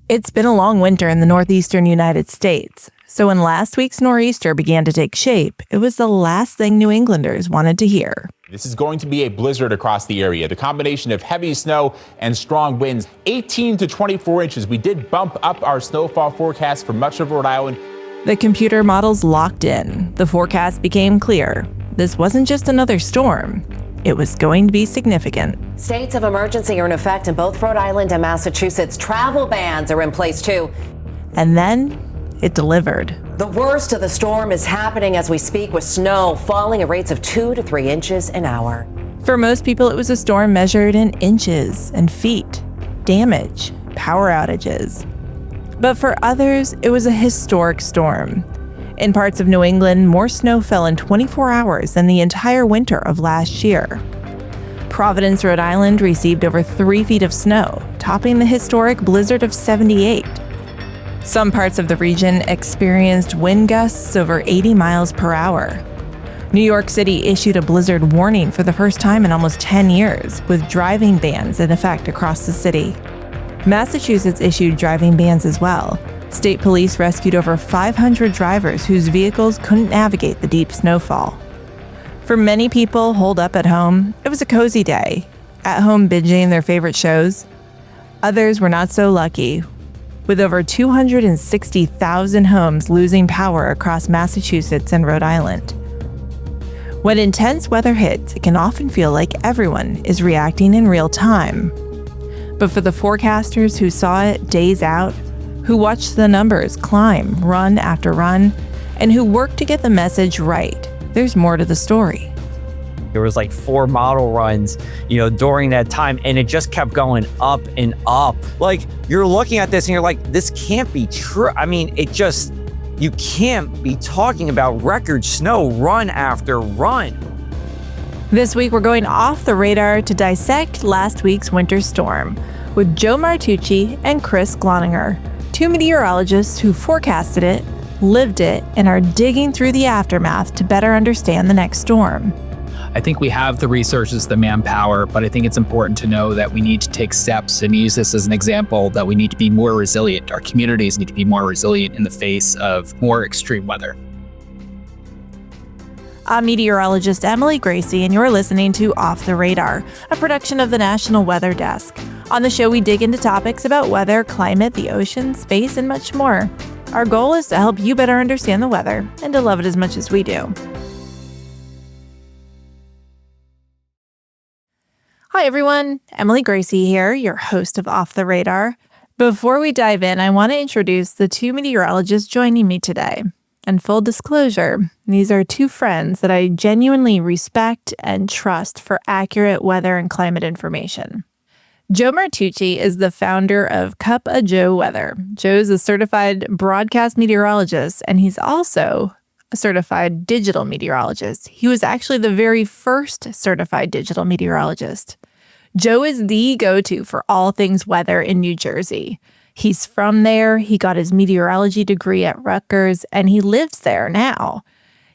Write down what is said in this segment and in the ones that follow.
It's been a long winter in the northeastern United States, so when last week's nor'easter began to take shape, it was the last thing New Englanders wanted to hear. This is going to be a blizzard across the area. The combination of heavy snow and strong winds, 18 to 24 inches. We did bump up our snowfall forecast for much of Rhode Island. The computer models locked in. The forecast became clear. This wasn't just another storm. It was going to be significant. States of emergency are in effect in both Rhode Island and Massachusetts. Travel bans are in place too. And then it delivered. The worst of the storm is happening as we speak, with snow falling at rates of 2 to 3 inches an hour. For most people, it was a storm measured in inches and feet. Damage, power outages. But for others, it was a historic storm. In parts of New England, more snow fell in 24 hours than the entire winter of last year. Providence, Rhode Island received over 3 feet of snow, topping the historic blizzard of '78. Some parts of the region experienced wind gusts over 80 miles per hour. New York City issued a blizzard warning for the first time in almost 10 years, with driving bans in effect across the city. Massachusetts issued driving bans as well. State police rescued over 500 drivers whose vehicles couldn't navigate the deep snowfall. For many people holed up at home, it was a cozy day, at home binging their favorite shows. Others were not so lucky, with over 260,000 homes losing power across Massachusetts and Rhode Island. When intense weather hits, it can often feel like everyone is reacting in real time. But for the forecasters who saw it days out, who watched the numbers climb run after run, and who worked to get the message right, there's more to the story. There was like 4 model runs, during that time, and it just kept going up and up. Like, you're looking at this and you're like, this can't be true. I mean, you can't be talking about record snow run after run. This week, we're going off the radar to dissect last week's winter storm with Joe Martucci and Chris Gloninger, 2 meteorologists who forecasted it, lived it, and are digging through the aftermath to better understand the next storm. I think we have the resources, the manpower, but I think it's important to know that we need to take steps and use this as an example that we need to be more resilient. Our communities need to be more resilient in the face of more extreme weather. I'm meteorologist Emily Gracey, and you're listening to Off the Radar, a production of the National Weather Desk. On the show, we dig into topics about weather, climate, the ocean, space, and much more. Our goal is to help you better understand the weather and to love it as much as we do. Hi, everyone. Emily Gracey here, your host of Off the Radar. Before we dive in, I want to introduce the 2 meteorologists joining me today. And full disclosure, these are 2 friends that I genuinely respect and trust for accurate weather and climate information. Joe Martucci is the founder of Cup of Joe Weather. Joe's a certified broadcast meteorologist, and he's also a certified digital meteorologist. He was actually the very first certified digital meteorologist. Joe is the go-to for all things weather in New Jersey. He's from there, he got his meteorology degree at Rutgers, and he lives there now.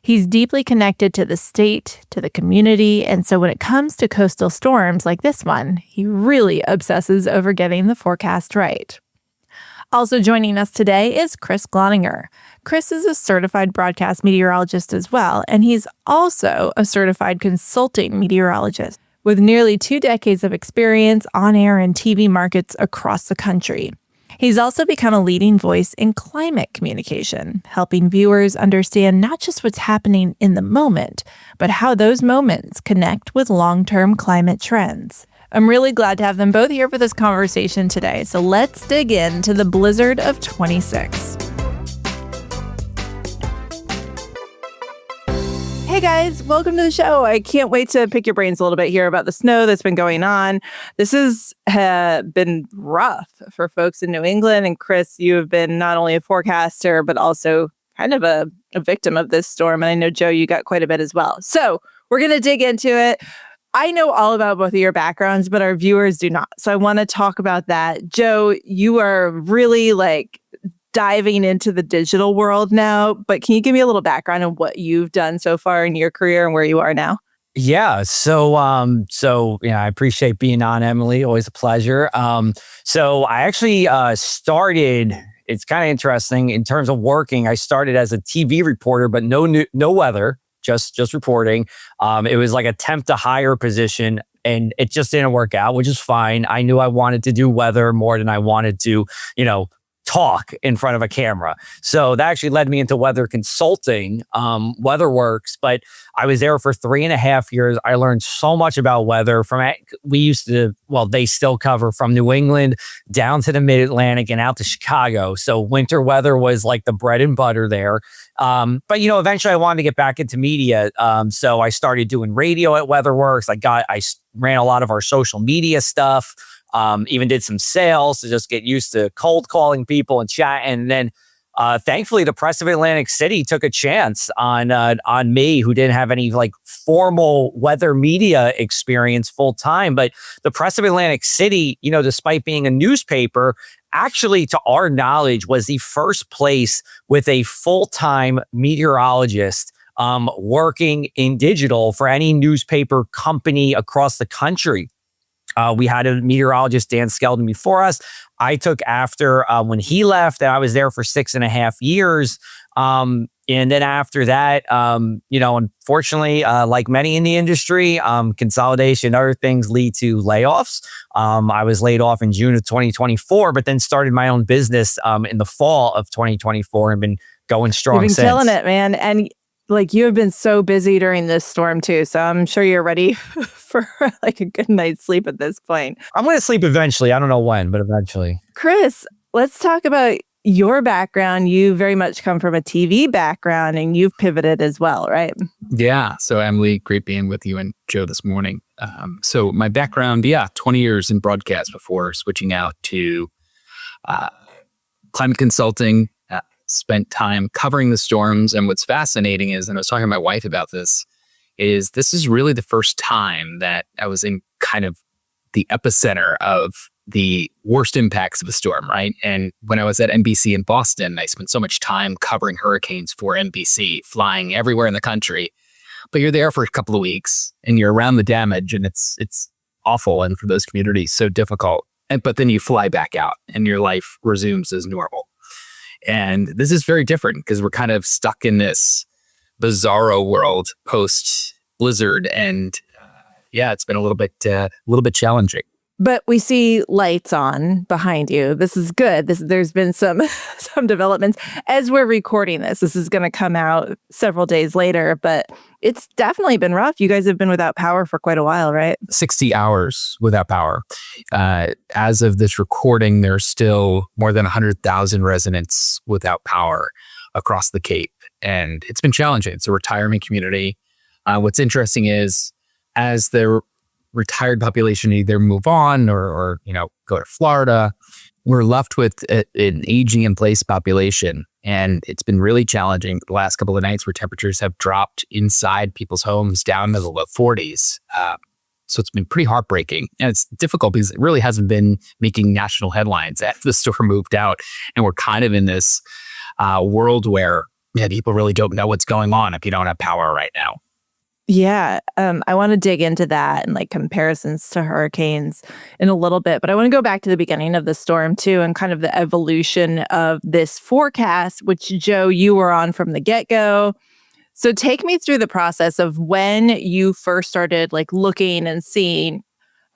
He's deeply connected to the state, to the community, and so when it comes to coastal storms like this one, he really obsesses over getting the forecast right. Also joining us today is Chris Gloninger. Chris is a certified broadcast meteorologist as well, and he's also a certified consulting meteorologist with nearly 2 decades of experience on air and TV markets across the country. He's also become a leading voice in climate communication, helping viewers understand not just what's happening in the moment, but how those moments connect with long-term climate trends. I'm really glad to have them both here for this conversation today, so let's dig into the blizzard of '26. Hey guys, welcome to the show. I can't wait to pick your brains a little bit here about the snow that's been going on. This has been rough for folks in New England. And Chris, you have been not only a forecaster, but also kind of a victim of this storm. And I know, Joe, you got quite a bit as well. So we're going to dig into it. I know all about both of your backgrounds, but our viewers do not. So I want to talk about that. Joe, you are really diving into the digital world now, but can you give me a little background on what you've done so far in your career and where you are now? Yeah. I appreciate being on, Emily. Always a pleasure. So I actually started. It's kind of interesting in terms of working. I started as a TV reporter, but no weather, just reporting. It was like a temp to hire position, and it just didn't work out, which is fine. I knew I wanted to do weather more than I wanted to, talk in front of a camera. So that actually led me into weather consulting, WeatherWorks. But I was there for 3.5 years. I learned so much about weather they still cover from New England down to the mid-Atlantic and out to Chicago. So winter weather was like the bread and butter there. But eventually I wanted to get back into media. So I started doing radio at WeatherWorks. I ran a lot of our social media stuff. Even did some sales to just get used to cold calling people and chat. And then thankfully, the Press of Atlantic City took a chance on me, who didn't have any like formal weather media experience full time. But the Press of Atlantic City, despite being a newspaper, actually, to our knowledge, was the first place with a full-time meteorologist working in digital for any newspaper company across the country. We had a meteorologist, Dan Skeldon, before us. I took after when he left, and I was there for 6.5 years. And then after that, unfortunately, like many in the industry, consolidation, other things lead to layoffs. I was laid off in June of 2024, but then started my own business in the fall of 2024 and been going strong You've been since. killing it, man. And like you have been so busy during this storm too. So I'm sure you're ready for like a good night's sleep at this point. I'm going to sleep eventually. I don't know when, but eventually. Chris, let's talk about your background. You very much come from a TV background and you've pivoted as well, right? Yeah. So Emily, great being with you and Joe this morning. So my background, 20 years in broadcast before switching out to climate consulting. Spent time covering the storms. And what's fascinating is, and I was talking to my wife about this is really the first time that I was in kind of the epicenter of the worst impacts of a storm, right? And when I was at NBC in Boston, I spent so much time covering hurricanes for NBC, flying everywhere in the country. But you're there for a couple of weeks and you're around the damage, and it's awful. And for those communities, so difficult. But then you fly back out and your life resumes as normal. And this is very different because we're kind of stuck in this bizarro world post blizzard, and it's been a little bit challenging. But we see lights on behind you. This is good. There's been some developments as we're recording this. This is going to come out several days later, but it's definitely been rough. You guys have been without power for quite a while, right? 60 hours without power. As of this recording, there's still more than 100,000 residents without power across the Cape, and it's been challenging. It's a retirement community. What's interesting is, as the retired population either move on or go to Florida, we're left with an aging in place population. And it's been really challenging the last couple of nights where temperatures have dropped inside people's homes down to the low 40s. So it's been pretty heartbreaking. And it's difficult because it really hasn't been making national headlines as the storm moved out. And we're kind of in this world where people really don't know what's going on if you don't have power right now. Yeah, I want to dig into that and like comparisons to hurricanes in a little bit, but I want to go back to the beginning of the storm too, and kind of the evolution of this forecast, which Joe, you were on from the get-go. So take me through the process of when you first started like looking and seeing,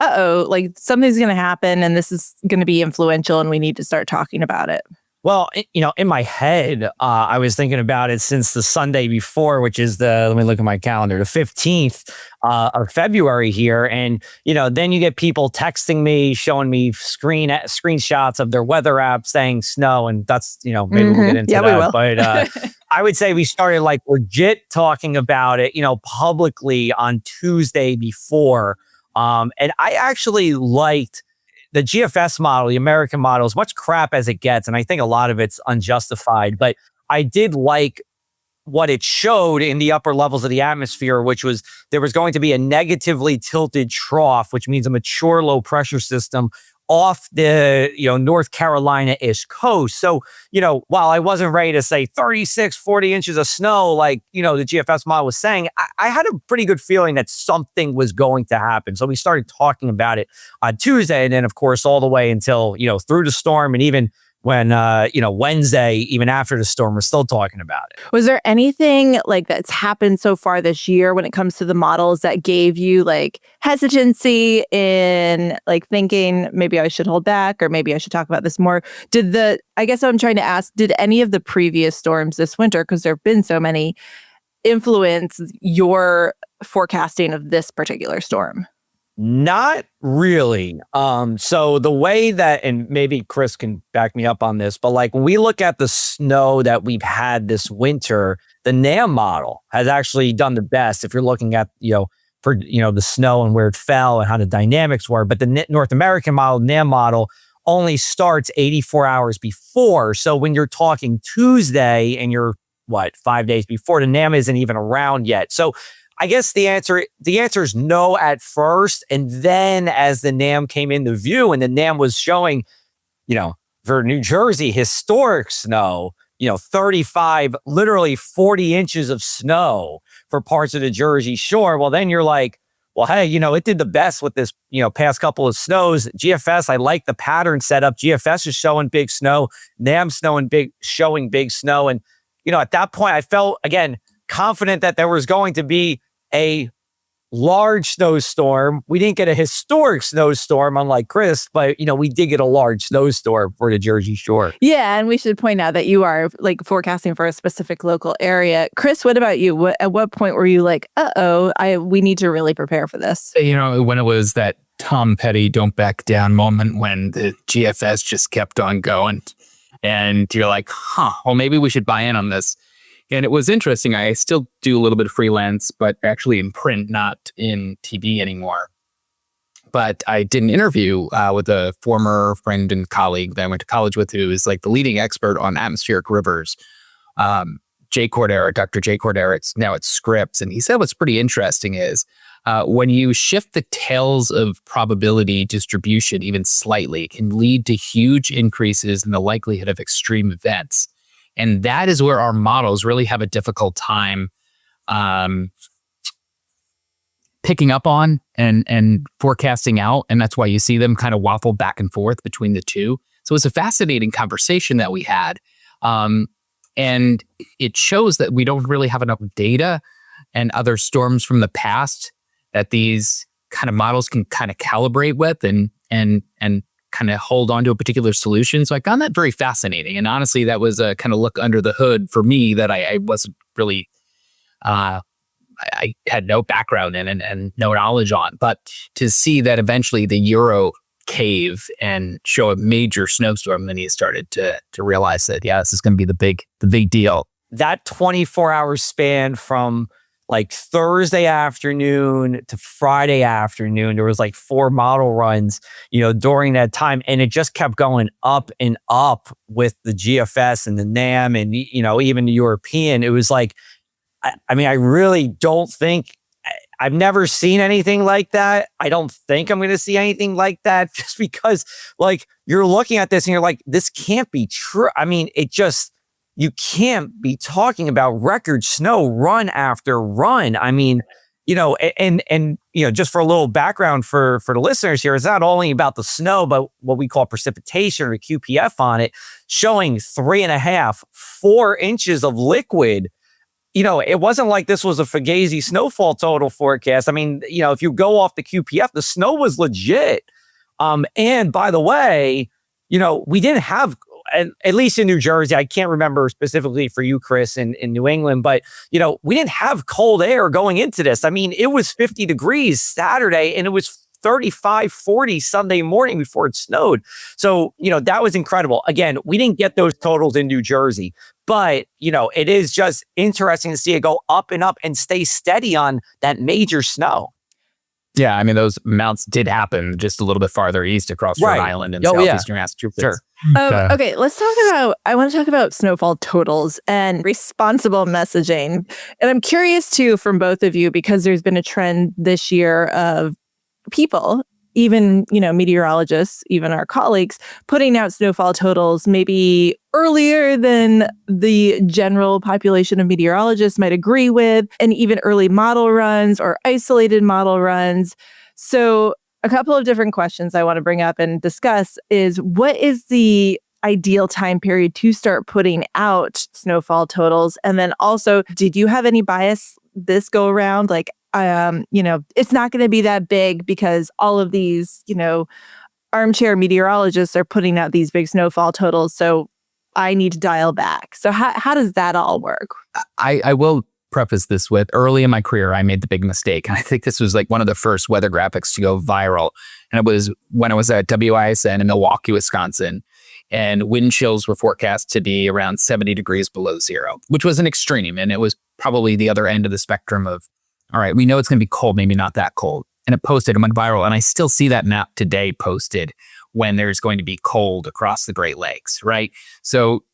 like something's going to happen and this is going to be influential and we need to start talking about it. Well, in my head, I was thinking about it since the Sunday before, which is let me look at my calendar, the 15th of February here. And, then you get people texting me, showing me screenshots of their weather app saying snow. And that's, maybe we'll get into that. We will. But I would say we started like legit talking about it, publicly on Tuesday before. And I actually liked the GFS model, the American model, as much crap as it gets, and I think a lot of it's unjustified, but I did like what it showed in the upper levels of the atmosphere, which was there was going to be a negatively tilted trough, which means a mature low pressure system off the, North Carolina-ish coast. So, while I wasn't ready to say 36, 40 inches of snow, like, the GFS model was saying, I had a pretty good feeling that something was going to happen. So we started talking about it on Tuesday. And then, of course, all the way until, through the storm, and even when, Wednesday, even after the storm, we're still talking about it. Was there anything like that's happened so far this year when it comes to the models that gave you like hesitancy in like thinking maybe I should hold back or maybe I should talk about this more? I guess I'm trying to ask, did any of the previous storms this winter, because there have been so many, influence your forecasting of this particular storm? Not really. So the way that, and maybe Chris can back me up on this, but like when we look at the snow that we've had this winter, the NAM model has actually done the best. If you're looking at, the snow and where it fell and how the dynamics were, but the North American model, NAM model, only starts 84 hours before. So when you're talking Tuesday and you're 5 days before, the NAM isn't even around yet. So I guess the answer is no at first. And then as the NAM came into view and the NAM was showing, for New Jersey, historic snow, 35, literally 40 inches of snow for parts of the Jersey Shore. Well, then you're like, well, hey, it did the best with this, past couple of snows. GFS, I like the pattern setup. GFS is showing big snow, NAM showing big snow. And, at that point, I felt, again, confident that there was going to be a large snowstorm. We didn't get a historic snowstorm, unlike Chris, but we did get a large snowstorm for the Jersey Shore. Yeah, and we should point out that you are like forecasting for a specific local area. Chris, what about you? At what point were you like, we need to really prepare for this? When it was that Tom Petty don't back down moment when the GFS just kept on going, and you're like, well, maybe we should buy in on this. And it was interesting. I still do a little bit of freelance, but actually in print, not in TV anymore. But I did an interview with a former friend and colleague that I went to college with, who is like the leading expert on atmospheric rivers, Dr. Jay Cordera. It's now at Scripps. And he said what's pretty interesting is when you shift the tails of probability distribution even slightly, it can lead to huge increases in the likelihood of extreme events. And that is where our models really have a difficult time picking up on and forecasting out. And that's why you see them kind of waffle back and forth between the two. So it's a fascinating conversation that we had. And it shows that we don't really have enough data and other storms from the past that these kind of models can kind of calibrate with and kind of hold on to a particular solution. So I found that very fascinating. And honestly, that was a kind of look under the hood for me that I wasn't really, I had no background in and no knowledge on. But to see that eventually the Euro cave and show a major snowstorm, then he started to realize that, this is going to be the big deal. That 24-hour span from like Thursday afternoon to Friday afternoon, there was like 4 model runs, during that time. And it just kept going up and up with the GFS and the NAM and, even the European. It was like, I really don't think, I've never seen anything like that. I don't think I'm going to see anything like that, just because like you're looking at this and you're like, this can't be true. You can't be talking about record snow run after run. And just for a little background for the listeners here, it's not only about the snow, but what we call precipitation or QPF on it, showing 3.5, 4 inches of liquid. It wasn't like this was a Fugazi snowfall total forecast. If you go off the QPF, the snow was legit. And by the way, we didn't have, at least in New Jersey, I can't remember specifically for you, Chris, in New England, but, we didn't have cold air going into this. It was 50 degrees Saturday and it was 35, 40 Sunday morning before it snowed. So, that was incredible. Again, we didn't get those totals in New Jersey, but, it is just interesting to see it go up and up and stay steady on that major snow. Yeah, those amounts did happen just a little bit farther east across Rhode Island and southeastern Massachusetts. Sure. Okay, I want to talk about snowfall totals and responsible messaging. And I'm curious too from both of you, because there's been a trend this year of people even, meteorologists, even our colleagues, putting out snowfall totals maybe earlier than the general population of meteorologists might agree with, and even early model runs or isolated model runs. So a couple of different questions I want to bring up and discuss is, what is the ideal time period to start putting out snowfall totals? And then also, did you have any bias this go around? Like, it's not going to be that big because all of these, armchair meteorologists are putting out these big snowfall totals. So I need to dial back. So how does that all work? I will preface this with, early in my career, I made the big mistake. And I think this was like one of the first weather graphics to go viral. And it was when I was at WISN in Milwaukee, Wisconsin. And wind chills were forecast to be around 70 degrees below zero, which was an extreme. And it was probably the other end of the spectrum of, all right, we know it's going to be cold, maybe not that cold. And it posted and went viral. And I still see that map today posted when there's going to be cold across the Great Lakes, right? So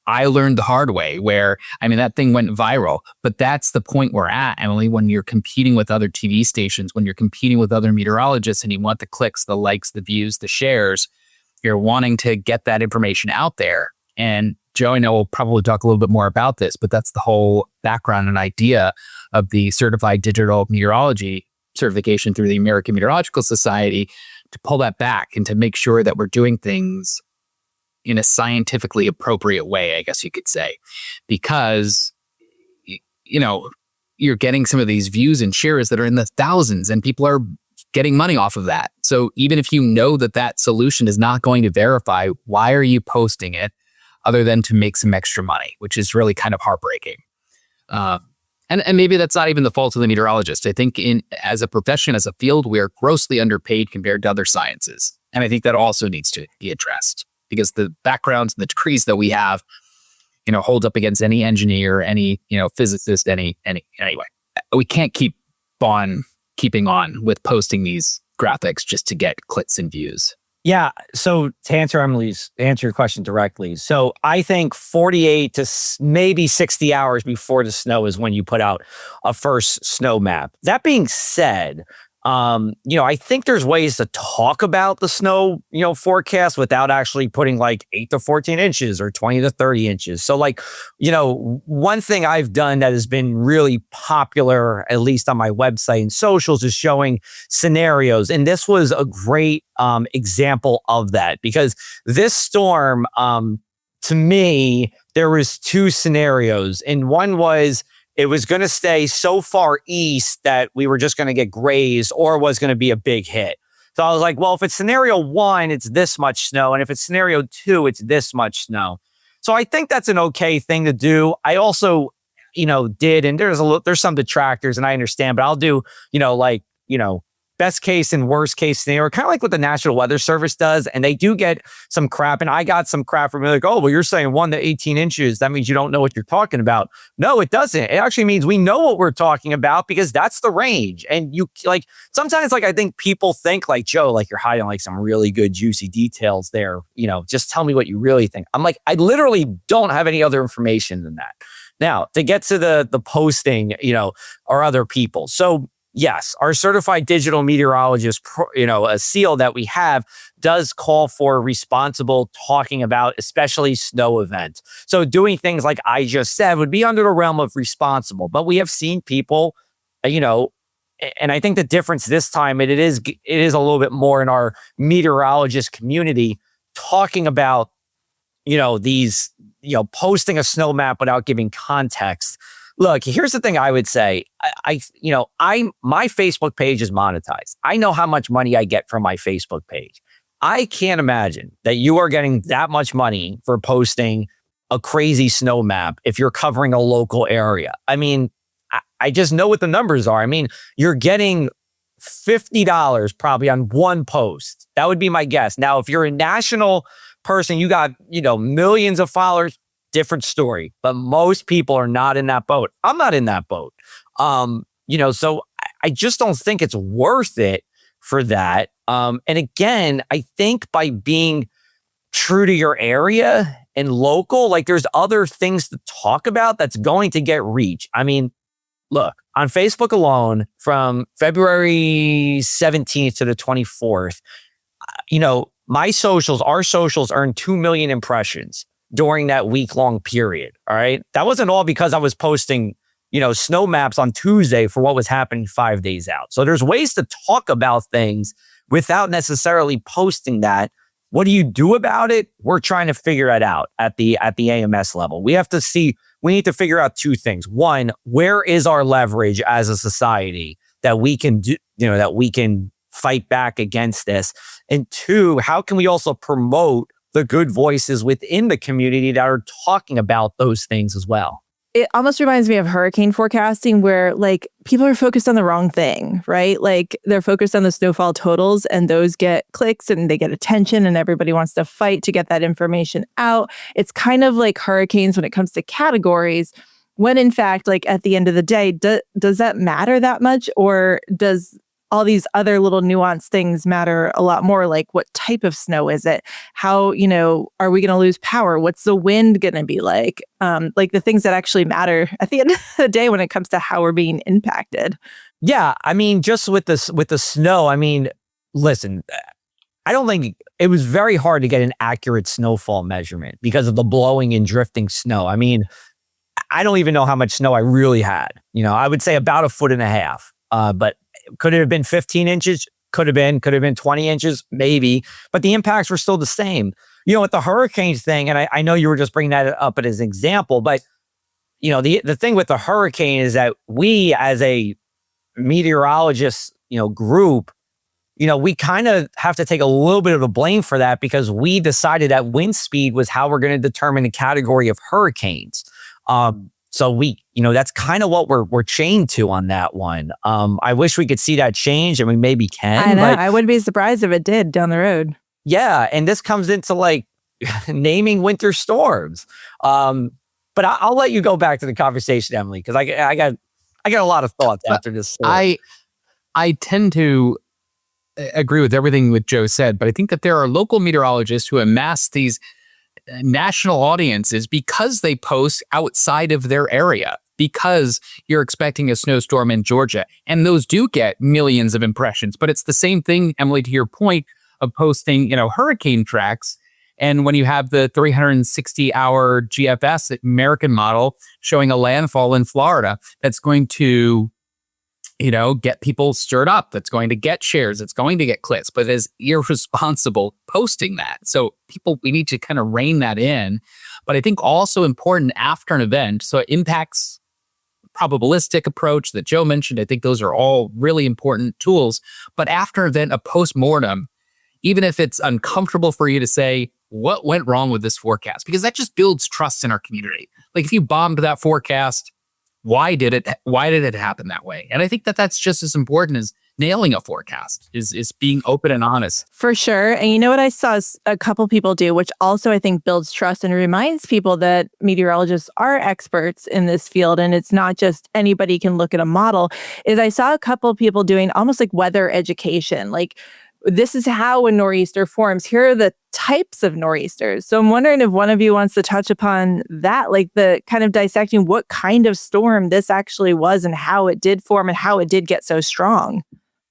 I learned the hard way where, that thing went viral. But that's the point we're at, Emily, when you're competing with other TV stations, when you're competing with other meteorologists and you want the clicks, the likes, the views, the shares, you're wanting to get that information out there. And Joe, I know we'll probably talk a little bit more about this, but that's the whole background and idea of the Certified Digital Meteorology certification through the American Meteorological Society, to pull that back and to make sure that we're doing things in a scientifically appropriate way, I guess you could say, because, you're getting some of these views and shares that are in the thousands and people are getting money off of that. So even if you know that that solution is not going to verify, why are you posting it other than to make some extra money, which is really kind of heartbreaking. And maybe that's not even the fault of the meteorologist. I think as a profession, as a field, we are grossly underpaid compared to other sciences. And I think that also needs to be addressed, because the backgrounds and the degrees that we have, hold up against any engineer, any, physicist, anyway. We can't keep on keeping on with posting these graphics just to get clicks and views. Yeah. So to answer your question directly. So I think 48 to maybe 60 hours before the snow is when you put out a first snow map. That being said, I think there's ways to talk about the snow, forecast without actually putting like 8 to 14 inches or 20 to 30 inches. So one thing I've done that has been really popular, at least on my website and socials, is showing scenarios. And this was a great example of that, because this storm, to me, there was two scenarios. And one was, it was going to stay so far east that we were just going to get grazed, or was going to be a big hit. So I was like, well, if it's scenario 1, it's this much snow. And if it's scenario 2, it's this much snow. So I think that's an okay thing to do. I also, did, and there's some detractors, and I understand, but I'll do, best case and worst case scenario, kind of like what the National Weather Service does. And they do get some crap. And I got some crap from like, oh, well, you're saying 1 to 18 inches. That means you don't know what you're talking about. No, it doesn't. It actually means we know what we're talking about, because that's the range. And you sometimes I think people think Joe, you're hiding some really good juicy details there. Just tell me what you really think. I'm like, I literally don't have any other information than that. Now, to get to the posting, or other people. So yes, our certified digital meteorologist, a seal that we have, does call for responsible talking about, especially snow events. So doing things like I just said would be under the realm of responsible. But we have seen people, and I think the difference this time, it is a little bit more in our meteorologist community, talking about, these, posting a snow map without giving context. Look, here's the thing I would say. My Facebook page is monetized. I know how much money I get from my Facebook page. I can't imagine that you are getting that much money for posting a crazy snow map if you're covering a local area. I just know what the numbers are. You're getting $50 probably on one post. That would be my guess. Now, if you're a national person, you got, millions of followers, different story. But most people are not in that boat. I'm not in that boat. So I just don't think it's worth it for that. And again, I think by being true to your area and local, there's other things to talk about that's going to get reach. look, on Facebook alone, from February 17th to the 24th, our socials earned 2 million impressions during that week-long period, all right? That wasn't all because I was posting, snow maps on Tuesday for what was happening 5 days out. So there's ways to talk about things without necessarily posting that. What do you do about it? We're trying to figure that out at the AMS level. We need to figure out two things. One, where is our leverage as a society that we can do, that we can fight back against this? And two, how can we also promote the good voices within the community that are talking about those things as well? It almost reminds me of hurricane forecasting where like people are focused on the wrong thing, right? Like they're focused on the snowfall totals and those get clicks and they get attention and everybody wants to fight to get that information out. It's kind of like hurricanes when it comes to categories, when in fact, like at the end of the day, does that matter that much? Or does all these other little nuanced things matter a lot more? Like what type of snow is it? How, are we going to lose power? What's the wind going to be like? Like the things that actually matter at the end of the day when it comes to how we're being impacted. Yeah. I mean, just with the snow, listen, I don't think it was very hard to get an accurate snowfall measurement because of the blowing and drifting snow. I mean, I don't even know how much snow I really had. I would say about 1.5 feet. But could it have been 15 inches? Could have been 20 inches, maybe. But the impacts were still the same. With the hurricanes thing, and I know you were just bringing that up as an example, but the thing with the hurricane is that we as a meteorologist, group, we kind of have to take a little bit of the blame for that because we decided that wind speed was how we're going to determine the category of hurricanes. So that's kind of what we're chained to on that one. I wish we could see that change, and we maybe can. I know. I wouldn't be surprised if it did down the road. Yeah, and this comes into like naming winter storms. But I'll let you go back to the conversation, Emily, because I got a lot of thoughts after this story. I tend to agree with everything that Joe said, but I think that there are local meteorologists who amass these national audiences because they post outside of their area, because you're expecting a snowstorm in Georgia. And those do get millions of impressions. But it's the same thing, Emily, to your point of posting, hurricane tracks. And when you have the 360-hour GFS American model showing a landfall in Florida, that's going to get people stirred up. That's going to get shares. It's going to get clicks, but it's irresponsible posting that. So we need to kind of rein that in. But I think also important after an event, so it impacts probabilistic approach that Joe mentioned. I think those are all really important tools. But after an event, a postmortem, even if it's uncomfortable for you to say, what went wrong with this forecast? Because that just builds trust in our community. Like if you bombed that forecast, why did it happen that way? And I think that that's just as important as nailing a forecast is being open and honest. For sure. And you know what I saw a couple people do, which also I think builds trust and reminds people that meteorologists are experts in this field and it's not just anybody can look at a model, is I saw a couple people doing almost like weather education. Like, this is how a nor'easter forms. Here are the types of nor'easters. So I'm wondering if one of you wants to touch upon that, like the kind of dissecting what kind of storm this actually was and how it did form and how it did get so strong.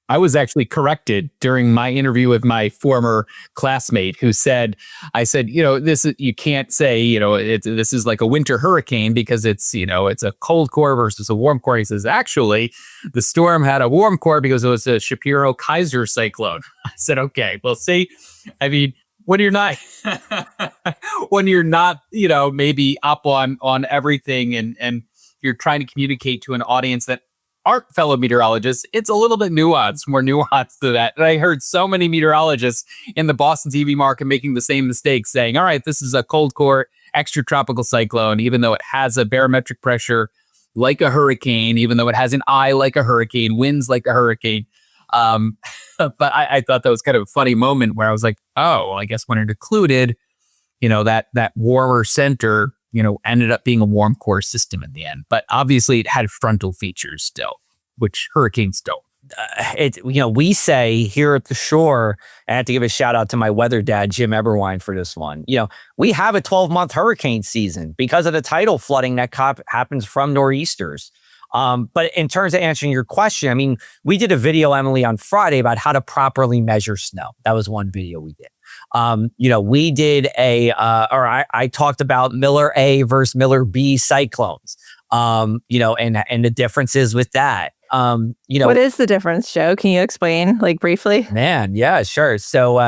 I was actually corrected during my interview with my former classmate who said, you can't say, this is like a winter hurricane because it's a cold core versus a warm core. He says, actually, the storm had a warm core because it was a Shapiro-Kaiser cyclone. I said, okay, well, see, I mean, when you're not, maybe up on everything and you're trying to communicate to an audience that aren't fellow meteorologists, it's a little bit more nuanced to that. And I heard so many meteorologists in the Boston TV market making the same mistake, saying, all right, this is a cold core extratropical cyclone, even though it has a barometric pressure like a hurricane, even though it has an eye like a hurricane, winds like a hurricane. But I thought that was kind of a funny moment where I was like, oh, well, I guess when it included, that warmer center, ended up being a warm core system in the end. But obviously it had frontal features still, which hurricanes don't. We say here at the shore, I have to give a shout out to my weather dad, Jim Eberwine, for this one. We have a 12-month hurricane season because of the tidal flooding that happens from nor'easters. But in terms of answering your question, I mean, we did a video, Emily, on Friday about how to properly measure snow. That was one video we did. We did I talked about Miller A versus Miller B cyclones, and the differences with that. What is the difference, Joe? Can you explain, like, briefly? Man, yeah, sure. So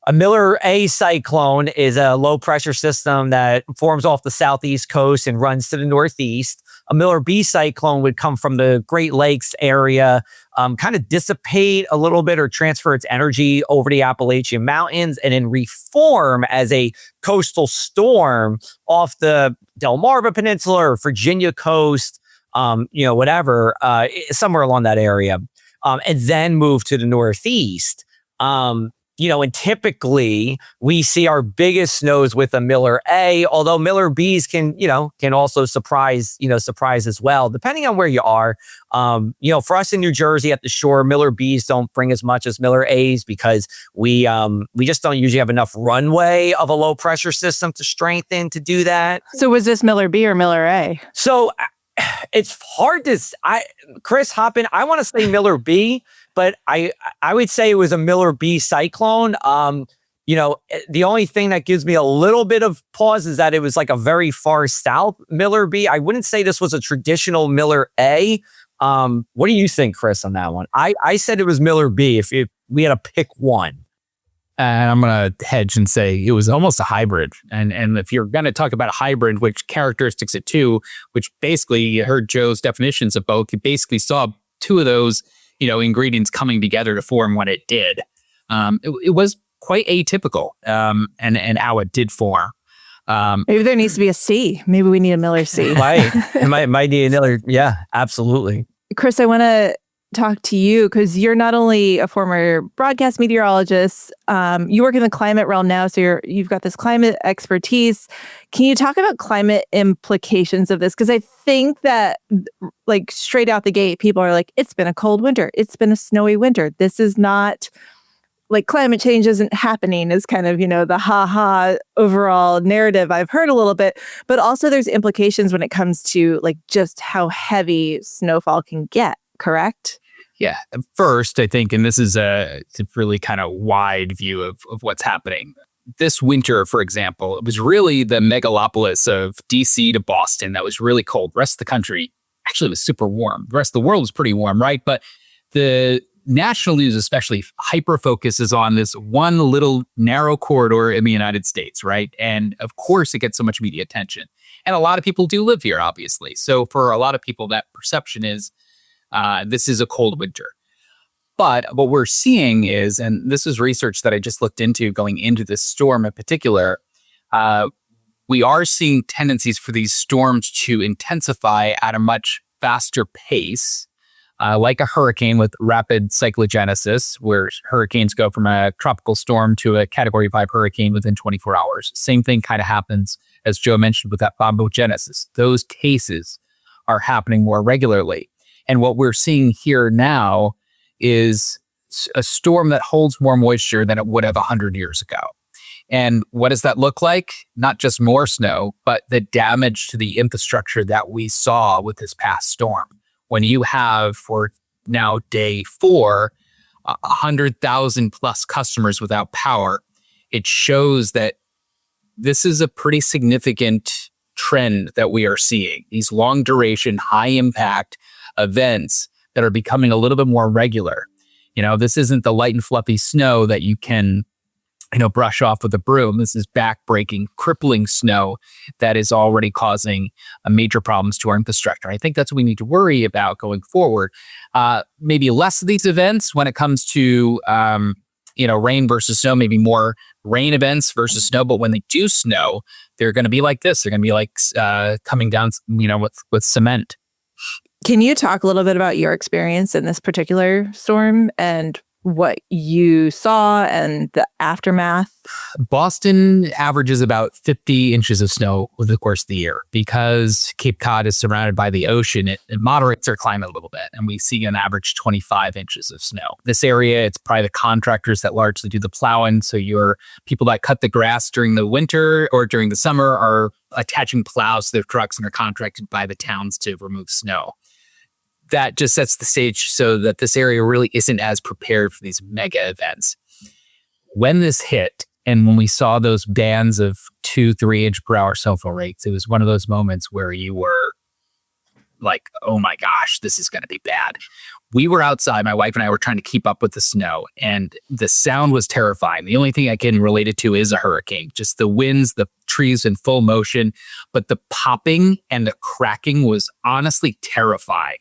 a Miller A cyclone is a low pressure system that forms off the southeast coast and runs to the northeast. A Miller B cyclone would come from the Great Lakes area, kind of dissipate a little bit or transfer its energy over the Appalachian Mountains and then reform as a coastal storm off the Delmarva Peninsula or Virginia coast, somewhere along that area, and then move to the northeast. And typically we see our biggest snows with a Miller A, although Miller Bs can also surprise as well, depending on where you are. For us in New Jersey at the shore, Miller Bs don't bring as much as Miller A's because we just don't usually have enough runway of a low pressure system to strengthen to do that. So was this Miller B or Miller A? So it's hard to, Chris, hop in. I want to say Miller B, but I would say it was a Miller B cyclone. The only thing that gives me a little bit of pause is that it was like a very far south Miller B. I wouldn't say this was a traditional Miller A. What do you think, Chris, on that one? I said it was Miller B if we had to pick one. And I'm going to hedge and say it was almost a hybrid. And if you're going to talk about a hybrid, which characteristics it to, which basically you heard Joe's definitions of both, you basically saw two of those, ingredients coming together to form what it did. It was quite atypical, and how it did form. Maybe there needs to be a C. Maybe we need a Miller C. It might need another. Yeah, absolutely. Chris, I want to talk to you because you're not only a former broadcast meteorologist, you work in the climate realm now, so you've got this climate expertise. Can you talk about climate implications of this? Because I think that, like, straight out the gate, people are like, it's been a cold winter, it's been a snowy winter. This is not like climate change isn't happening is kind of, the overall narrative I've heard a little bit, but also there's implications when it comes to like just how heavy snowfall can get, correct? Yeah. First, I think, and this is a really kind of wide view of what's happening. This winter, for example, it was really the megalopolis of DC to Boston that was really cold. The rest of the country actually was super warm. The rest of the world was pretty warm, right? But the national news especially hyper-focuses on this one little narrow corridor in the United States, right? And of course, it gets so much media attention. And a lot of people do live here, obviously. So for a lot of people, that perception is this is a cold winter. But what we're seeing is, and this is research that I just looked into going into this storm in particular, we are seeing tendencies for these storms to intensify at a much faster pace, like a hurricane with rapid cyclogenesis, where hurricanes go from a tropical storm to a Category 5 hurricane within 24 hours. Same thing kind of happens, as Joe mentioned, with that bombogenesis. Those cases are happening more regularly. And what we're seeing here now is a storm that holds more moisture than it would have 100 years ago. And what does that look like? Not just more snow, but the damage to the infrastructure that we saw with this past storm. When you have, for now day 4, 100,000 plus customers without power, it shows that this is a pretty significant trend that we are seeing. These long duration, high impact events that are becoming a little bit more regular. This isn't the light and fluffy snow that you can, brush off with a broom. This is back-breaking, crippling snow that is already causing major problems to our infrastructure. I think that's what we need to worry about going forward. Maybe less of these events when it comes to, rain versus snow, maybe more rain events versus snow. But when they do snow, they're going to be like this. They're going to be like coming down, with cement. Can you talk a little bit about your experience in this particular storm and what you saw and the aftermath? Boston averages about 50 inches of snow over the course of the year. Because Cape Cod is surrounded by the ocean, it moderates our climate a little bit, and we see an average 25 inches of snow. This area, it's probably the contractors that largely do the plowing, so your people that cut the grass during the winter or during the summer are attaching plows to their trucks and are contracted by the towns to remove snow. That just sets the stage so that this area really isn't as prepared for these mega events. When this hit, and when we saw those bands of 2-3 inch per hour snowfall rates, it was one of those moments where you were like, oh my gosh, this is going to be bad. We were outside, my wife and I were trying to keep up with the snow, and the sound was terrifying. The only thing I can relate it to is a hurricane, just the winds, the trees in full motion, but the popping and the cracking was honestly terrifying.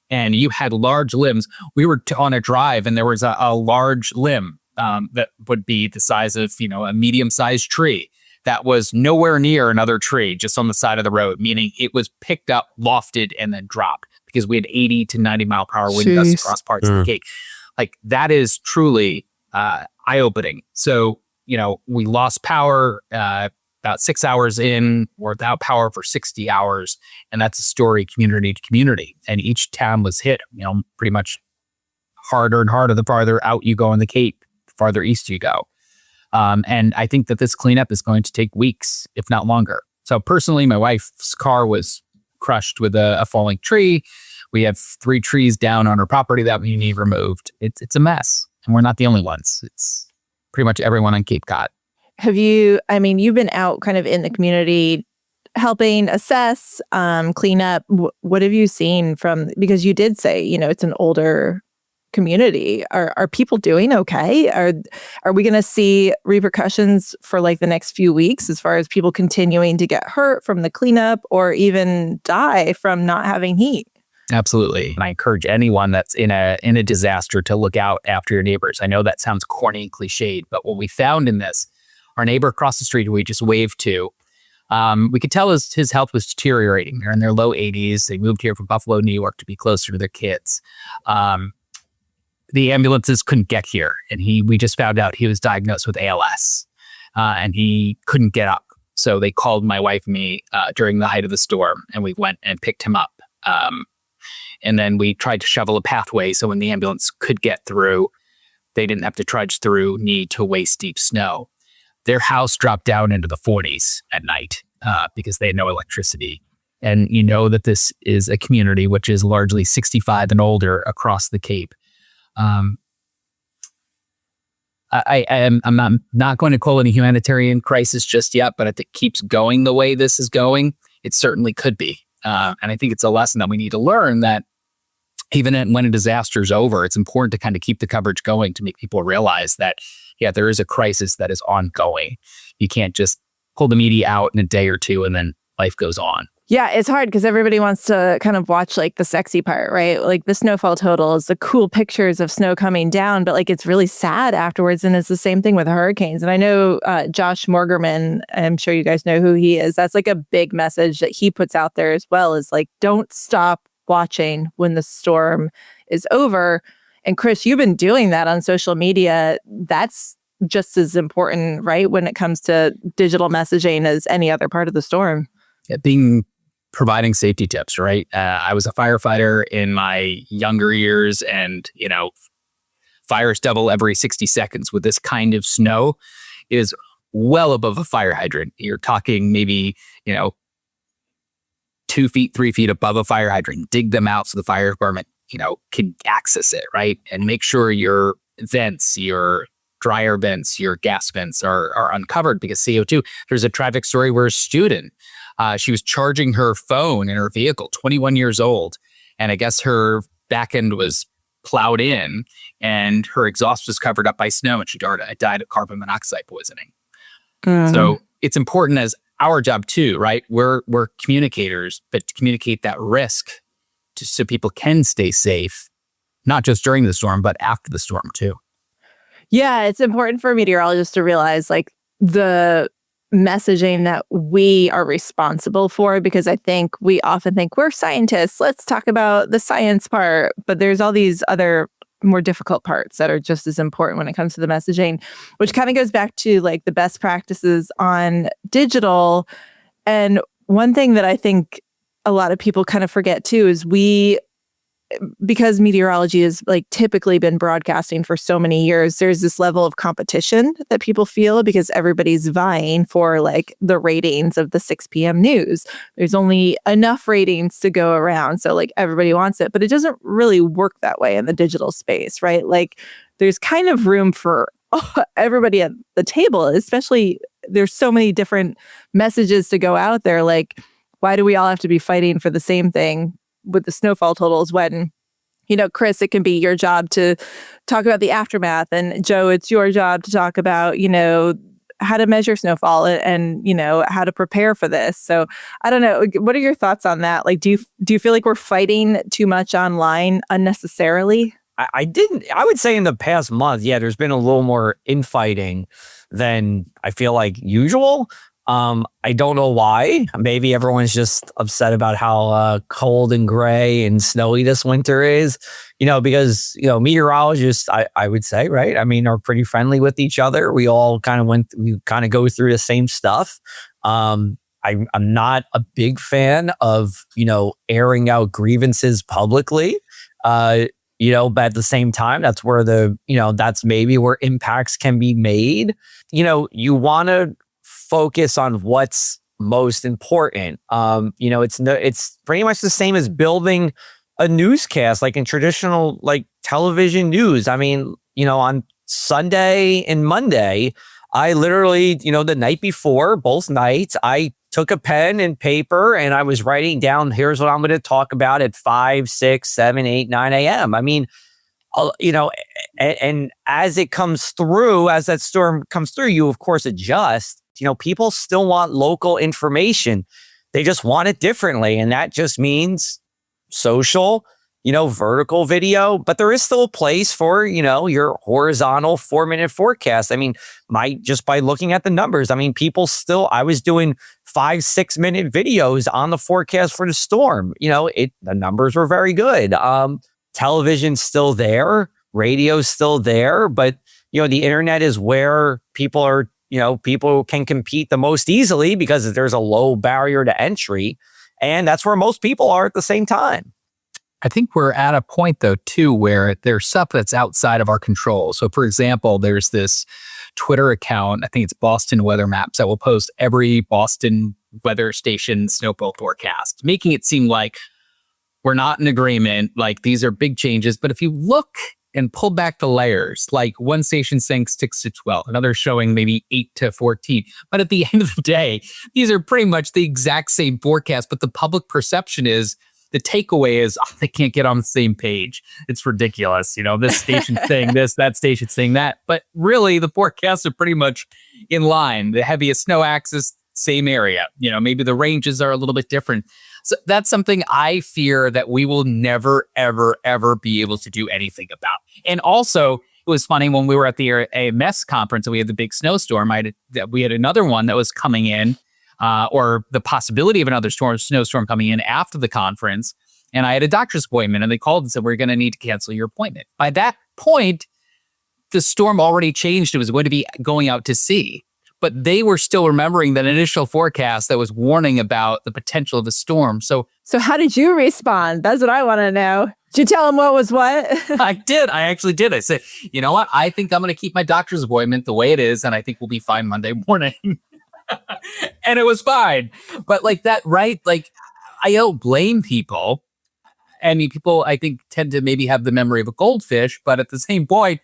And you had large limbs. We were on a drive, and there was a large limb that would be the size of, a medium-sized tree that was nowhere near another tree, just on the side of the road, meaning it was picked up, lofted, and then dropped because we had 80 to 90 mile per hour wind gusts across parts of the Cape. Like, that is truly eye-opening. So, we lost power about 6 hours in, or without power for 60 hours. And that's a story community to community. And each town was hit, pretty much harder and harder the farther out you go in the Cape, the farther east you go. And I think that this cleanup is going to take weeks, if not longer. So personally, my wife's car was crushed with a falling tree. We have 3 trees down on our property that we need removed. It's a mess. And we're not the only ones. It's pretty much everyone on Cape Cod. You've been out kind of in the community helping assess, clean up. What have you seen because you did say, it's an older community. Are people doing okay? Are we going to see repercussions for like the next few weeks as far as people continuing to get hurt from the cleanup or even die from not having heat? Absolutely. And I encourage anyone that's in a disaster to look out after your neighbors. I know that sounds corny and cliched, but what we found in this, our neighbor across the street who we just waved to, we could tell his health was deteriorating. They're in their low 80s. They moved here from Buffalo, New York to be closer to their kids. The ambulances couldn't get here. And we just found out he was diagnosed with ALS and he couldn't get up. So they called my wife and me during the height of the storm, and we went and picked him up. And then we tried to shovel a pathway so when the ambulance could get through, they didn't have to trudge through knee to waist deep snow. Their house dropped down into the 40s at night because they had no electricity. And that this is a community which is largely 65 and older across the Cape. I'm not going to call it a humanitarian crisis just yet, but if it keeps going the way this is going, it certainly could be. And I think it's a lesson that we need to learn, that even when a disaster is over, it's important to kind of keep the coverage going to make people realize that, there is a crisis that is ongoing. You can't just pull the media out in a day or two and then life goes on. Yeah, it's hard because everybody wants to kind of watch like the sexy part, right? Like the snowfall totals, the cool pictures of snow coming down, but like it's really sad afterwards. And it's the same thing with hurricanes. And I know Josh Morgerman, I'm sure you guys know who he is. That's like a big message that he puts out there as well, is like, don't stop watching when the storm is over. And Chris, you've been doing that on social media. That's just as important, right? When it comes to digital messaging as any other part of the storm. Yeah, providing safety tips, right? I was a firefighter in my younger years, and, fires double every 60 seconds. With this kind of snow, it is well above a fire hydrant. You're talking maybe, 2 feet, 3 feet above a fire hydrant. Dig them out so the fire department, can access it, right? And make sure your vents, your dryer vents, your gas vents are uncovered, because CO2, there's a tragic story where a student, she was charging her phone in her vehicle, 21 years old. And I guess her back end was plowed in and her exhaust was covered up by snow, and she died of carbon monoxide poisoning. So it's important as our job too, right? We're communicators, but to communicate that risk so people can stay safe, not just during the storm, but after the storm too. Yeah, it's important for meteorologists to realize like the messaging that we are responsible for, because I think we often think we're scientists. Let's talk about the science part. But there's all these other more difficult parts that are just as important when it comes to the messaging, which kind of goes back to like the best practices on digital. And one thing that I think a lot of people kind of forget too is because meteorology has like typically been broadcasting for so many years, there's this level of competition that people feel because everybody's vying for like the ratings of the 6 p.m. news. There's only enough ratings to go around. So like everybody wants it, but it doesn't really work that way in the digital space, right? Like there's kind of room for everybody at the table, especially there's so many different messages to go out there. Like, why do we all have to be fighting for the same thing with the snowfall totals when, Chris, it can be your job to talk about the aftermath, and Joe, it's your job to talk about, how to measure snowfall and how to prepare for this. So I don't know. What are your thoughts on that? Like, do you feel like we're fighting too much online unnecessarily? I would say in the past month, there's been a little more infighting than I feel like usual. I don't know why. Maybe everyone's just upset about how cold and gray and snowy this winter is, because, meteorologists, I would say, right? I mean, are pretty friendly with each other. We all kind of go through the same stuff. I'm not a big fan of, airing out grievances publicly. But at the same time, that's where that's maybe where impacts can be made. You want to focus on what's most important. It's pretty much the same as building a newscast, like in traditional like television news. I mean, on Sunday and Monday, I literally, the night before, both nights, I took a pen and paper and I was writing down, here's what I'm going to talk about at 5, 6, 7, 8, 9 a.m. I mean, and as it comes through, as that storm comes through, you of course adjust. People still want local information. They just want it differently. And that just means social, vertical video, but there is still a place for, your horizontal 4-minute forecast. I mean, just by looking at the numbers, I mean, I was doing 5-6 minute videos on the forecast for the storm. The numbers were very good. Television's still there, radio's still there, but, the internet is where people can compete the most easily because there's a low barrier to entry. And that's where most people are at the same time. I think we're at a point, though, too, where there's stuff that's outside of our control. So, for example, there's this Twitter account, I think it's Boston Weather Maps, that will post every Boston weather station snowfall forecast, making it seem like we're not in agreement, like these are big changes. But if you look and pull back the layers, like one station saying 6 to 12, another showing maybe 8 to 14. But at the end of the day, these are pretty much the exact same forecast. But the public perception is, the takeaway is, they can't get on the same page. It's ridiculous. This station saying this, that station saying that. But really, the forecasts are pretty much in line. The heaviest snow axis, same area. Maybe the ranges are a little bit different. So that's something I fear that we will never, ever, ever be able to do anything about. And also, it was funny when we were at the AMS conference and we had the big snowstorm. We had another one that was coming in, or the possibility of another snowstorm coming in after the conference. And I had a doctor's appointment and they called and said, we're going to need to cancel your appointment. By that point, the storm already changed. It was going to be going out to sea. But they were still remembering that initial forecast that was warning about the potential of a storm. So how did you respond? That's what I want to know. Did you tell them what was what? I did. I actually did. I said, you know what? I think I'm going to keep my doctor's appointment the way it is, and I think we'll be fine Monday morning. And it was fine. But like that, right? Like, I don't blame people. I mean, people, I think, tend to maybe have the memory of a goldfish, but at the same point,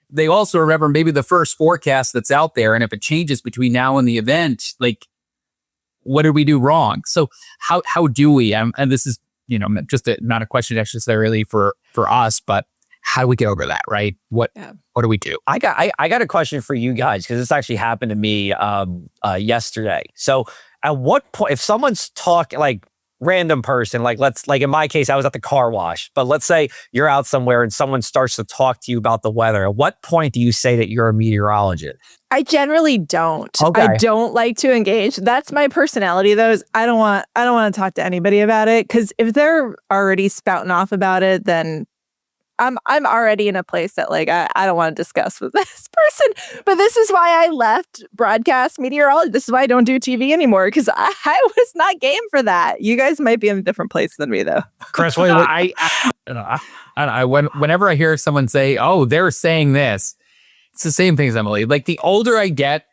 they also remember maybe the first forecast that's out there. And if it changes between now and the event, like, what did we do wrong? So how do we, and this is, just not a question necessarily for us, but how do we get over that, right? What do we do? I got a question for you guys, because this actually happened to me yesterday. So at what point, if someone's talking, like, random person, like in my case, I was at the car wash, but let's say you're out somewhere and someone starts to talk to you about the weather. At what point do you say that you're a meteorologist? I generally don't. Okay. I don't like to engage. That's my personality, though. Is I don't want to talk to anybody about it, because if they're already spouting off about it, then I'm already in a place that like I don't want to discuss with this person, but this is why I left broadcast meteorology. This is why I don't do TV anymore, because I was not game for that. You guys might be in a different place than me, though. Chris, Whenever I hear someone say, "Oh, they're saying this," it's the same thing as Emily. Like the older I get,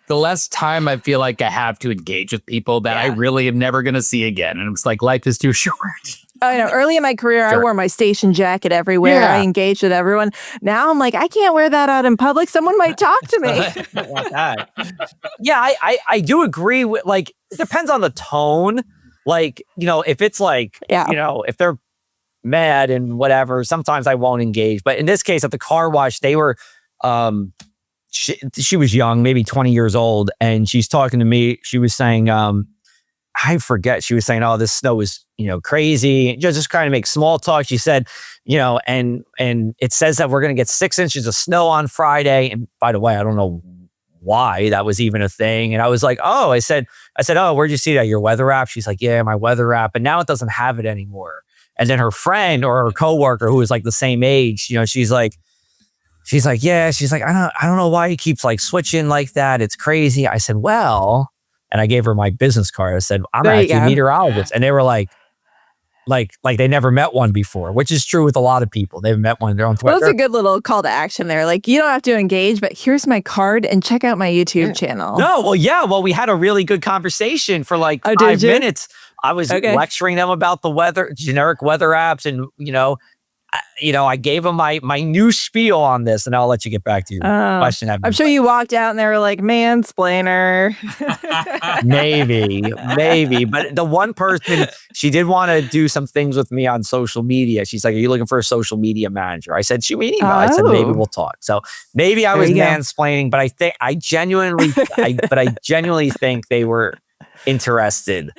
the less time I feel like I have to engage with people that I really am never going to see again, and it's like life is too short. I know. Early in my career, I wore my station jacket everywhere. Yeah. I engaged with everyone. Now I'm like, I can't wear that out in public. Someone might talk to me. Yeah, I do agree with, like, it depends on the tone. Like, if it's like, if they're mad and whatever, sometimes I won't engage. But in this case, at the car wash, they were, she was young, maybe 20 years old. And she's talking to me. She was saying, I forget. She was saying, "Oh, this snow is, crazy." Just kind of make small talk. She said, and it says that we're going to get 6 inches of snow on Friday. And by the way, I don't know why that was even a thing. And I was like, "Oh," I said, "Oh, where'd you see that? Your weather app?" She's like, "Yeah, my weather app." And now it doesn't have it anymore. And then her friend or her coworker, who was like the same age, she's like, "Yeah," she's like, I don't know why he keeps like switching like that. It's crazy. I said, "Well," and I gave her my business card. I said, "I'm actually a meteorologist." And they were like they never met one before, which is true with a lot of people. They've met one. They're on Twitter. Well, that's a good little call to action there. Like, you don't have to engage, but here's my card and check out my YouTube channel. No, well, we had a really good conversation for like 5 minutes. I was lecturing them about the weather, generic weather apps, and I gave them my new spiel on this, and I'll let you get back to your question. I'm sure you walked out and they were like, "Mansplainer." Maybe. But the one person, she did want to do some things with me on social media. She's like, "Are you looking for a social media manager?" I said, "Shoot me an email." I said, "Maybe we'll talk." So maybe I was mansplaining, but I genuinely think they were interested.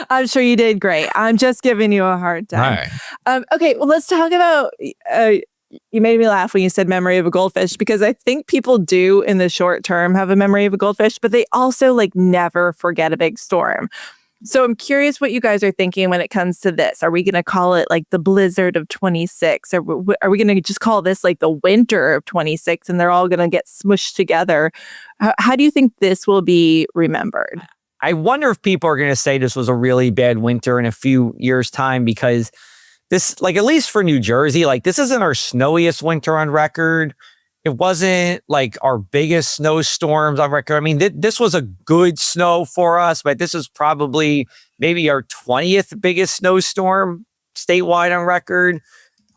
I'm sure you did great. I'm just giving you a hard time. Right. Okay, well, let's talk about, you made me laugh when you said memory of a goldfish, because I think people do in the short term have a memory of a goldfish, but they also like never forget a big storm. So I'm curious what you guys are thinking when it comes to this. Are we going to call it like the blizzard of 26? Or are we going to just call this like the winter of 26 and they're all going to get smushed together? How do you think this will be remembered? I wonder if people are going to say this was a really bad winter in a few years' time, because this, like, at least for New Jersey, like, this isn't our snowiest winter on record. It wasn't like our biggest snowstorms on record. I mean, this was a good snow for us, but this is probably maybe our 20th biggest snowstorm statewide on record.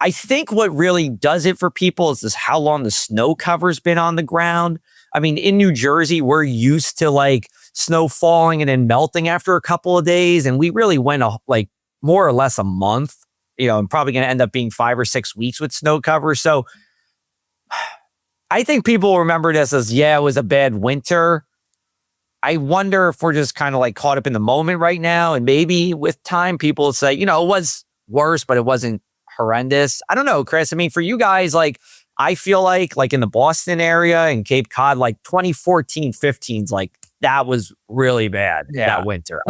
I think what really does it for people is how long the snow cover's been on the ground. I mean, in New Jersey, we're used to like snow falling and then melting after a couple of days. And we really went like more or less a month, and probably going to end up being 5 or 6 weeks with snow cover. So I think people remember this as, it was a bad winter. I wonder if we're just kind of like caught up in the moment right now. And maybe with time, people will say, it was worse, but it wasn't horrendous. I don't know, Chris. I mean, for you guys, like, I feel like in the Boston area and Cape Cod, like 2014, 15's like, that was really bad that winter.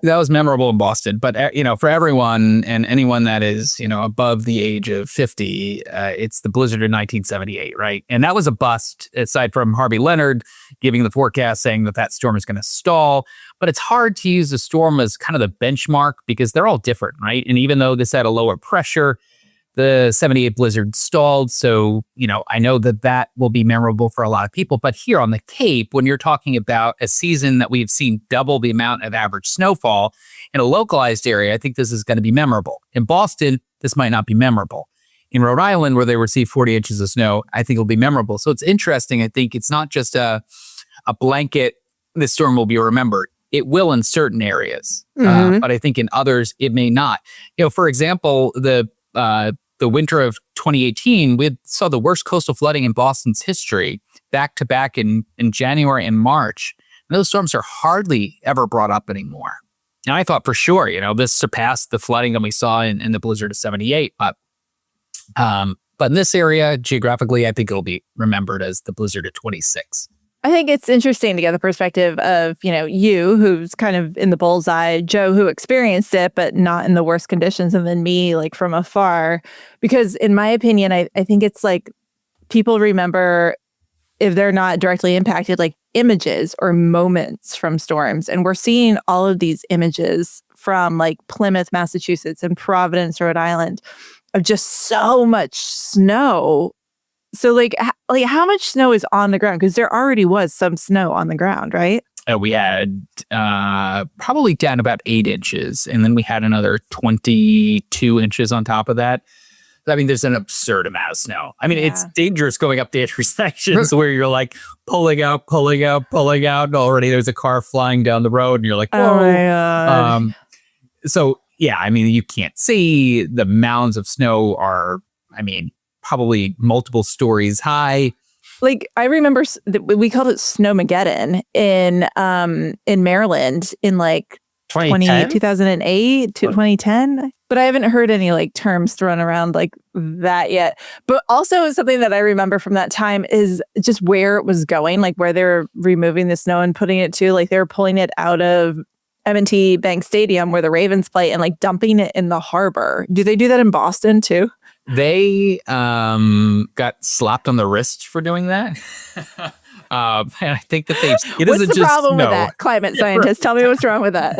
That was memorable in Boston, but for everyone and anyone that is, above the age of 50, it's the blizzard of 1978, right? And that was a bust, aside from Harvey Leonard giving the forecast saying that storm is going to stall. But it's hard to use the storm as kind of the benchmark because they're all different, right? And even though this had a lower pressure, the 78 blizzard stalled. So, I know that will be memorable for a lot of people. But here on the Cape, when you're talking about a season that we've seen double the amount of average snowfall in a localized area, I think this is going to be memorable. In Boston, this might not be memorable. In Rhode Island, where they receive 40 inches of snow, I think it'll be memorable. So it's interesting. I think it's not just a blanket, this storm will be remembered. It will in certain areas, but I think in others, it may not. For example, the winter of 2018, we saw the worst coastal flooding in Boston's history, back to back in January and March. And those storms are hardly ever brought up anymore. And I thought for sure, this surpassed the flooding that we saw in the blizzard of 78. But in this area, geographically, I think it'll be remembered as the blizzard of 26. I think it's interesting to get the perspective of, you who's kind of in the bullseye, Joe who experienced it, but not in the worst conditions, and then me like from afar. Because in my opinion, I think it's like people remember, if they're not directly impacted, like images or moments from storms. And we're seeing all of these images from like Plymouth, Massachusetts and Providence, Rhode Island of just so much snow. So like how much snow is on the ground? Because there already was some snow on the ground, right? We had probably down about 8 inches, and then we had another 22 inches on top of that. I mean, there's an absurd amount of snow. I mean, It's dangerous going up the intersections where you're like pulling out. And already there's a car flying down the road, and you're like, whoa. Oh my God. So, yeah, I mean, you can't see. The mounds of snow are, probably multiple stories high. Like I remember we called it Snowmageddon in Maryland in like 2008 to 2010. But I haven't heard any like terms thrown around like that yet. But also something that I remember from that time is just where it was going, like where they were removing the snow and putting it to, like they were pulling it out of M&T Bank Stadium where the Ravens play and like dumping it in the harbor. Do they do that in Boston too? They got slapped on the wrist for doing that. And I think that What's the problem with that, climate scientists? Tell me what's wrong with that.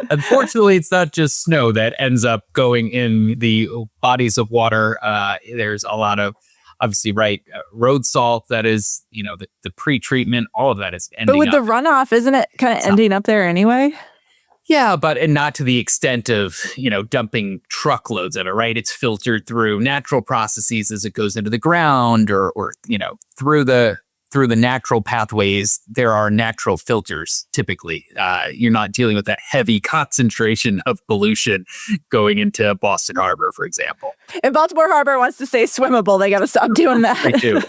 Unfortunately, it's not just snow that ends up going in the bodies of water. There's a lot of, obviously, road salt that is, the pre-treatment, all of that is ending up. But with the runoff, isn't it kind of ending up there anyway? Yeah, and not to the extent of, dumping truckloads of it, right? It's filtered through natural processes as it goes into the ground or through the natural pathways. There are natural filters, typically. You're not dealing with that heavy concentration of pollution going into Boston Harbor, for example. If Baltimore Harbor wants to stay swimmable, they got to stop doing that. They do.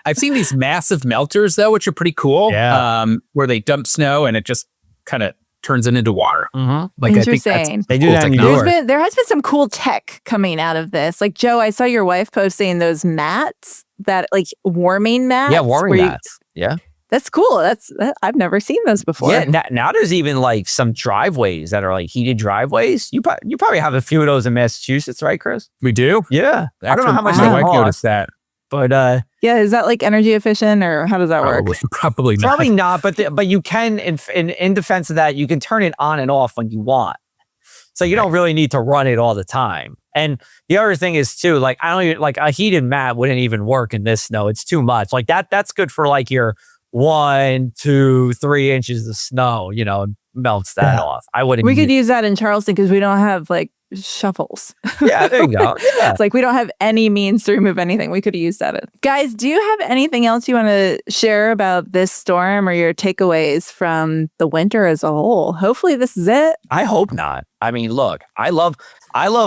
I've seen these massive melters, though, which are pretty cool, where they dump snow and it just kind of turns it into water. Mm-hmm. Like, interesting. I think they do that in New York. There has been some cool tech coming out of this. Like Joe, I saw your wife posting those mats, that like warming mats. Yeah, warming mats. Yeah. That's cool. I've never seen those before. Yeah, now there's even like some driveways that are like heated driveways. You probably have a few of those in Massachusetts, right, Chris? We do? Yeah. I don't know how much my they wife cost, noticed that. but yeah, is that like energy efficient or how does that work? Probably not. Probably not. But you can, in defense of that, you can turn it on and off when you want. So you don't really need to run it all the time. And the other thing is too, like I don't even, like a heated mat wouldn't even work in this snow. It's too much. Like that's good for like your 1, 2, 3 inches of snow, melts that off. I wouldn't. We could use that in Charleston because we don't have like shovels. Yeah, there you go. Yeah. It's like we don't have any means to remove anything. We could use that. Guys, do you have anything else you want to share about this storm or your takeaways from the winter as a whole? Hopefully this is it. I hope not. I mean, look, I love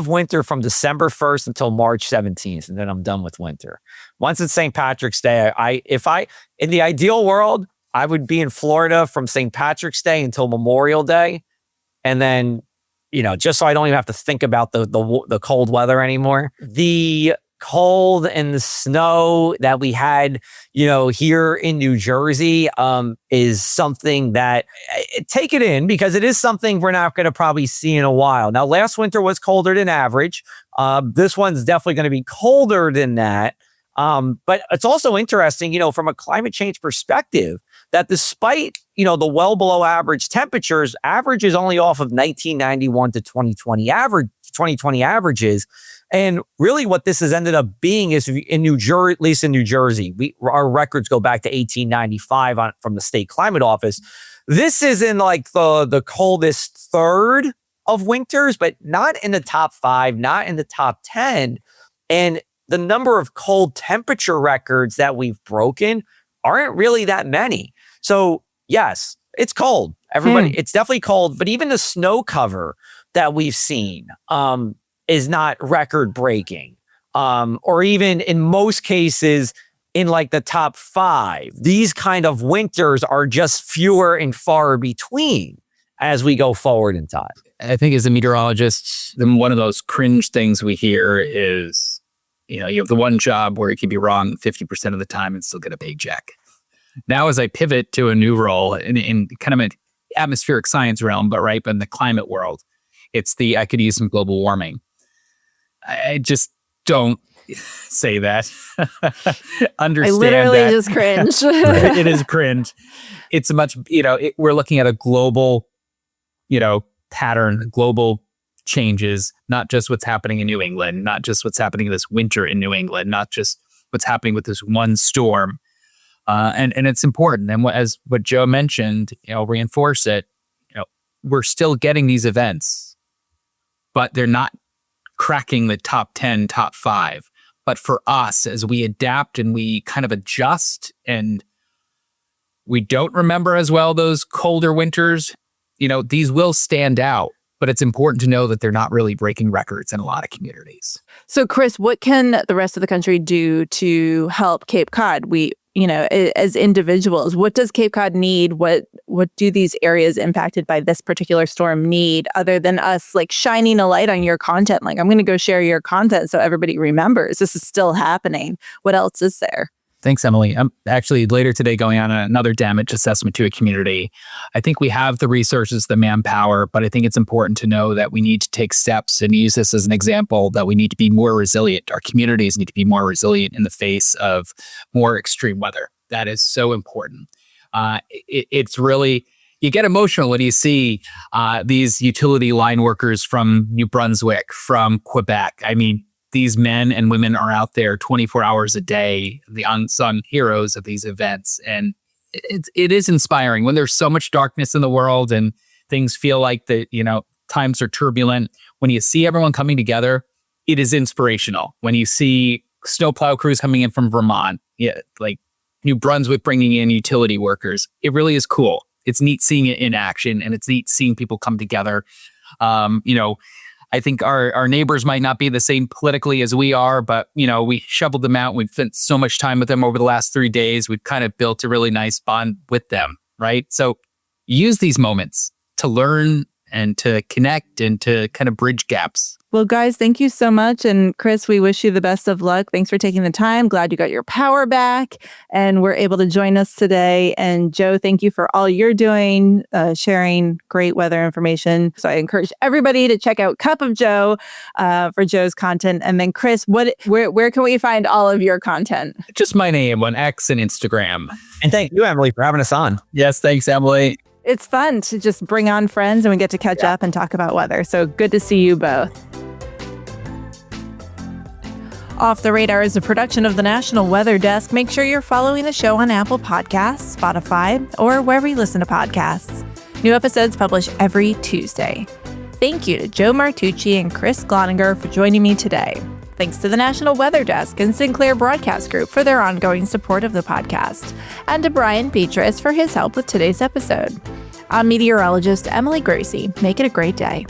winter from December 1st until March 17th, and then I'm done with winter. Once it's St. Patrick's Day, in the ideal world, I would be in Florida from St. Patrick's Day until Memorial Day. And then, just so I don't even have to think about the cold weather anymore. The cold and the snow that we had, here in New Jersey, is something that take it in because it is something we're not going to probably see in a while. Now, last winter was colder than average. This one's definitely going to be colder than that. But it's also interesting, from a climate change perspective, that despite, the well below average temperatures, average is only off of 1991 to 2020 averages. And really what this has ended up being is in New Jersey, at least in New Jersey, our records go back to 1895 from the state climate office. This is in like the coldest third of winters, but not in the top 5, not in the top 10. And the number of cold temperature records that we've broken aren't really that many. So yes, it's cold. Everybody, it's definitely cold, but even the snow cover that we've seen is not record breaking. Or even in most cases in like the top 5. These kind of winters are just fewer and far between as we go forward in time. I think as a meteorologist, one of those cringe things we hear is, you have the one job where you can be wrong 50% of the time and still get a paycheck. Now, as I pivot to a new role in kind of an atmospheric science realm, but in the climate world, I could use some global warming. I just don't say that. Understand I literally that. just cringe. It is cringe. It's we're looking at a global, pattern, global changes, not just what's happening in New England, not just what's happening this winter in New England, not just what's happening with this one storm. And it's important. And as what Joe mentioned, I'll reinforce it. We're still getting these events, but they're not cracking the top 10, top 5. But for us, as we adapt and we kind of adjust, and we don't remember as well those colder winters, these will stand out. But it's important to know that they're not really breaking records in a lot of communities. So, Chris, what can the rest of the country do to help Cape Cod? As individuals, what does Cape Cod need? What do these areas impacted by this particular storm need, other than us shining a light on your content? I'm going to go share your content so everybody remembers this is still happening. What else is there? Thanks, Emily. I'm actually later today going on another damage assessment to a community. I think we have the resources, the manpower, but I think it's important to know that we need to take steps and use this as an example that we need to be more resilient. Our communities need to be more resilient in the face of more extreme weather. That is so important. It's really, you get emotional when you see these utility line workers from New Brunswick, from Quebec. I mean, these men and women are out there 24 hours a day, the unsung heroes of these events. And it is inspiring when there's so much darkness in the world and things feel like times are turbulent. When you see everyone coming together, it is inspirational. When you see snowplow crews coming in from Vermont, New Brunswick bringing in utility workers, it really is cool. It's neat seeing it in action, and it's neat seeing people come together. I think our neighbors might not be the same politically as we are, but, we shoveled them out. We've spent so much time with them over the last 3 days. We've kind of built a really nice bond with them, right? So use these moments to learn and to connect and to kind of bridge gaps. Well, guys, thank you so much. And Chris, we wish you the best of luck. Thanks for taking the time. Glad you got your power back and were able to join us today. And Joe, thank you for all you're doing, sharing great weather information. So I encourage everybody to check out Cup of Joe for Joe's content. And then Chris, where can we find all of your content? Just my name on X and Instagram. And thank you, Emily, for having us on. Yes, thanks, Emily. It's fun to just bring on friends and we get to catch up and talk about weather. So good to see you both. Off the Radar is a production of the National Weather Desk. Make sure you're following the show on Apple Podcasts, Spotify, or wherever you listen to podcasts. New episodes published every Tuesday. Thank you to Joe Martucci and Chris Gloninger for joining me today. Thanks to the National Weather Desk and Sinclair Broadcast Group for their ongoing support of the podcast, and to Brian Petras for his help with today's episode. I'm meteorologist Emily Gracey. Make it a great day.